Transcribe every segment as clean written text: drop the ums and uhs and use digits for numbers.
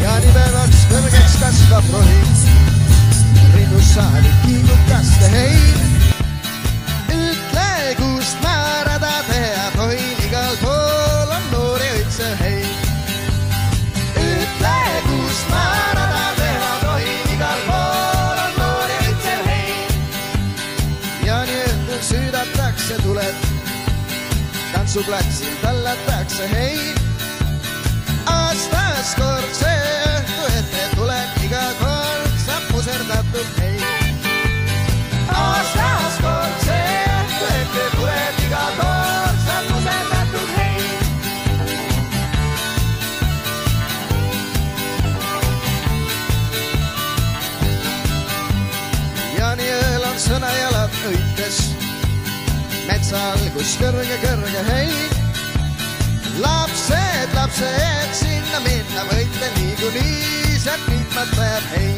Jaanipäevaks kõrgeks kasvab rohi, rinnussaali kiigub kaste hein. Ütle, kust määrada teha tohin, igal pool on noori õitse hein. Ütle, kust määrada teha tohin, igal pool on noori õitse hein. Jaani õhtul süüdatakse tuled, tantsuplatsil tallatakse hein. Aastas kord see õhtu ette tuleb, iga kord saab puserdatud hein. Aastas kord see õhtu ette tuleb, iga kord saab puserdatud hein. Jaaniööl on sõnajalad õites, metsal kus kõrge hein. Lapsed, sinna minna võite niikuinii, sealt mitmata jääb hein.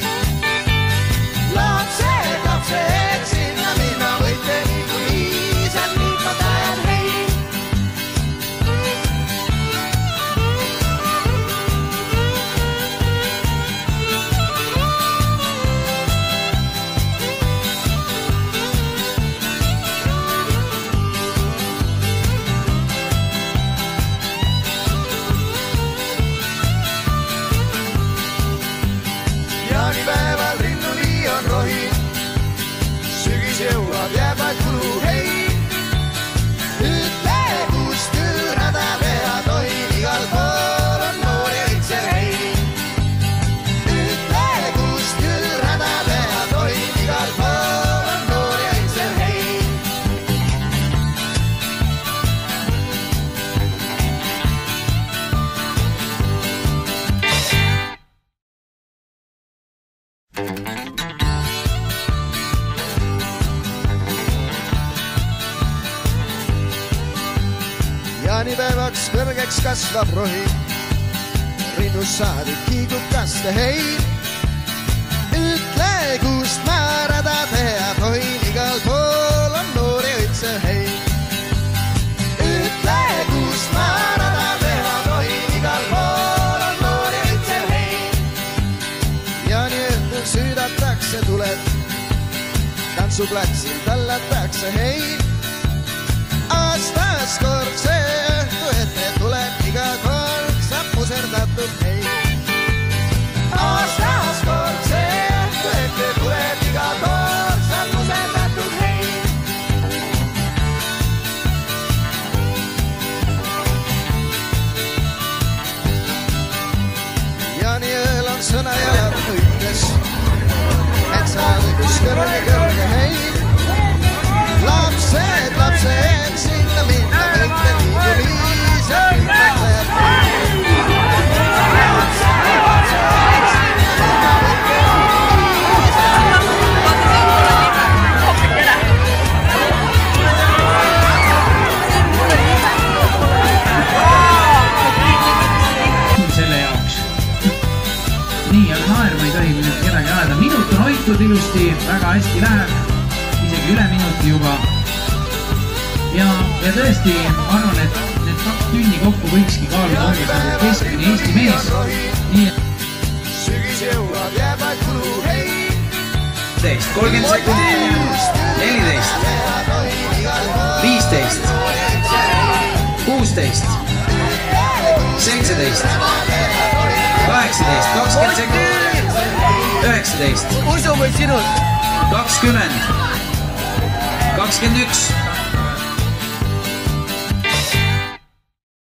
Lapsed, sinna minna võite niikuinii, sealt mitmata jääb hein. Jaanipäeval rinnuli on rohi, sügis jõuab, jääb vaid kulu hein. Ütle, kust üürada teha tohin, igal pool on noori õitse hein. Ütle, kust üürada teha tohin, igal pool on noori õitse hein. Jaanipäevaks kõrgeks kasvab rohi, rinnussaali kiigub kaste hein. Ütle, kust määrada teha tohin, igal pool on noori õitse hein. Ütle, kust määrada teha tohin, igal pool on noori õitse hein. Jaani õhtul süüdatakse tuled, tantsuplatsil tallatakse hein. Aastas kord see õhtu ette tuleb, iga kord saab puserdatud hein. Aastas kord see õhtu ette tuleb, iga kord saab puserdatud hein. Jaaniööl on sõnajalad õites, metsal kus kõrge hein. Lapsed, sinna minna võite niikuinii, sealt mitmata jääb hein. Lapsed, sinna minna võite niikuinii, sealt mitmata jääb. Selle jaoks. Nii, aga naerma ei tohi kedagi ajada. Minut on hoitud ilusti, väga hästi läheb. Isegi üle minuti juba. Ja tõesti, ma arvan, et need 2 tünni kokku võikski kaaluda olles nagu keskmine Eesti mees. Nii sügis jõuab, jääb vaid kulu hein. 30 sekundit, 14, 15, 16, 17, 18, 20 sekundit, 19, Usu või sinult? 20, 21,